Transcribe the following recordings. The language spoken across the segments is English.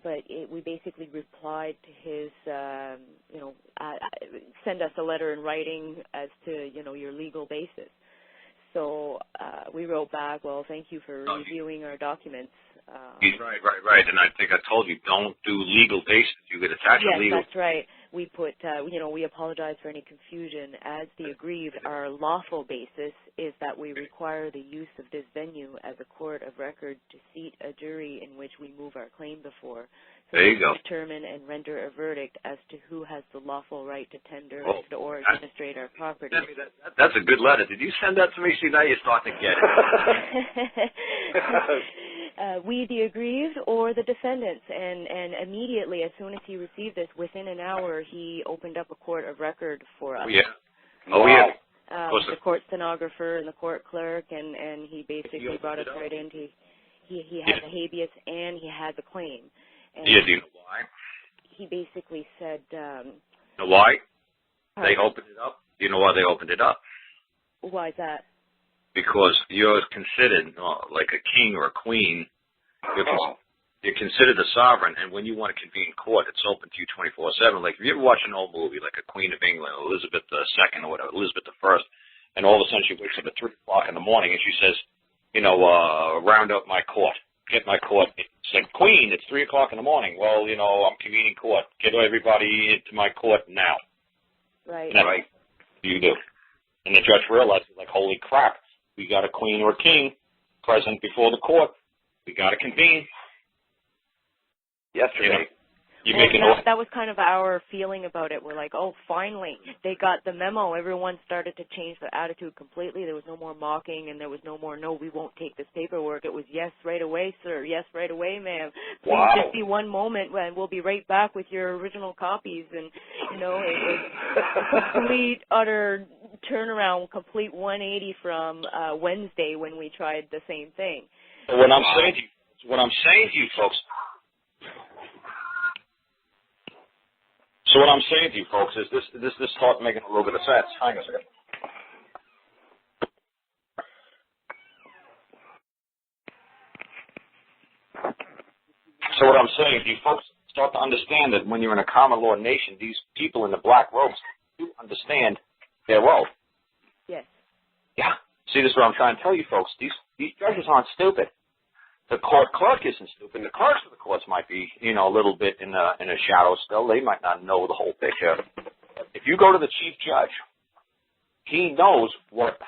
we basically replied to his, send us a letter in writing as to, your legal basis. So we wrote back, well, thank you for reviewing our documents. He's right. And I think I told you, don't do legal basis. You could attach a legal. Yes, that's right. We put, we apologize for any confusion. As the aggrieved, our lawful basis is that we require the use of this venue as a court of record to seat a jury in which we move our claim before. So there you go. Determine and render a verdict as to who has the lawful right to tender or administrate our property. That's a good letter. Did you send that to me? See, now you're starting to get it. We, the aggrieved, or the defendants, and immediately, as soon as he received this, within an hour, he opened up a court of record for us. The court stenographer and the court clerk, and he basically brought us right in. He had the habeas and he had the claim. And do you know why? He basically said... know why? They opened it up. Do you know why they opened it up? Why is that? Because you're considered like a king or a queen. You're considered a sovereign, and when you want to convene court, it's open to you 24/7. Like, if you ever watch an old movie, like a Queen of England, Elizabeth II or whatever, Elizabeth I, and all of a sudden she wakes up at 3 o'clock in the morning and she says, round up my court. Get my court. It's like, Queen, it's 3 o'clock in the morning. Well, I'm convening court. Get everybody into my court now. Right. Right. You do. And the judge realizes, like, holy crap, we got a queen or a king present before the court. We got to convene. Yesterday. That was kind of our feeling about it. We're like, oh, finally, they got the memo. Everyone started to change their attitude completely. There was no more mocking, and there was no more, no, we won't take this paperwork. It was, yes, right away, sir. Yes, right away, ma'am. Please just be one moment, and we'll be right back with your original copies. And, it was a complete, utter turnaround, complete 180 from Wednesday when we tried the same thing. What I'm saying to you folks, So what I'm saying to you folks is this talk making a little bit of sense. Hang on a second. So what I'm saying to you folks, start to understand that when you're in a common law nation, these people in the black robes do understand their role. Yes. Yeah. See, this is what I'm trying to tell you folks. These judges aren't stupid. The court clerk isn't stupid. The clerks of the courts might be, a little bit in a shadow still. They might not know the whole picture. If you go to the chief judge, he knows what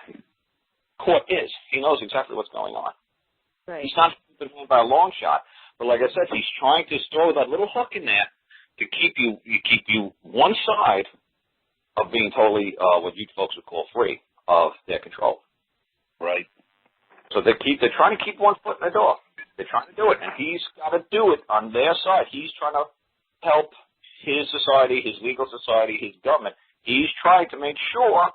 court is. He knows exactly what's going on. Right. He's not stupid by a long shot, but like I said, he's trying to store that little hook in there to keep you one side of being totally what you folks would call free of their control. Right. So they're trying to keep one foot in the door. They're trying to do it, and he's got to do it on their side. He's trying to help his society, his legal society, his government. He's trying to make sure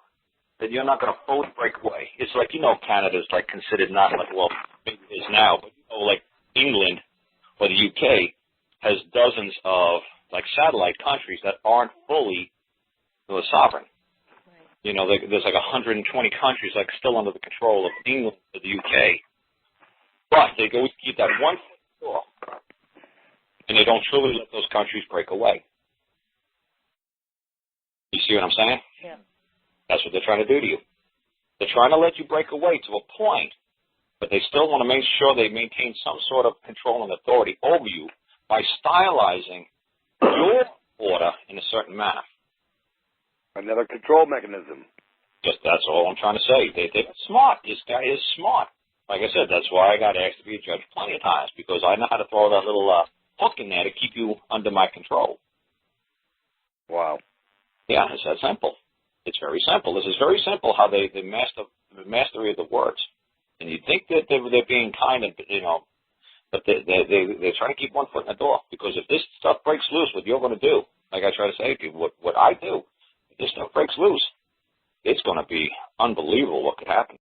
that you're not going to both break away. It's like, Canada's like considered not like, well, maybe it is now, but like England or the UK has dozens of like satellite countries that aren't fully sovereign. Right. There's like 120 countries like still under the control of England or the UK. But they always keep that one foot in the door, and they don't truly let those countries break away. You see what I'm saying? Yeah. That's what they're trying to do to you. They're trying to let you break away to a point, but they still want to make sure they maintain some sort of control and authority over you by stylizing your order in a certain manner. Another control mechanism. That's all I'm trying to say. They're smart. This guy is smart. Like I said, that's why I got asked to be a judge plenty of times, because I know how to throw that little hook in there to keep you under my control. Wow. Yeah, it's that simple. It's very simple. This is very simple how they master the mastery of the words. And you think that they're being kind and, but they're trying to keep one foot in the door, because if this stuff breaks loose, what you're going to do, like I try to say to you, what I do, if this stuff breaks loose, it's going to be unbelievable what could happen.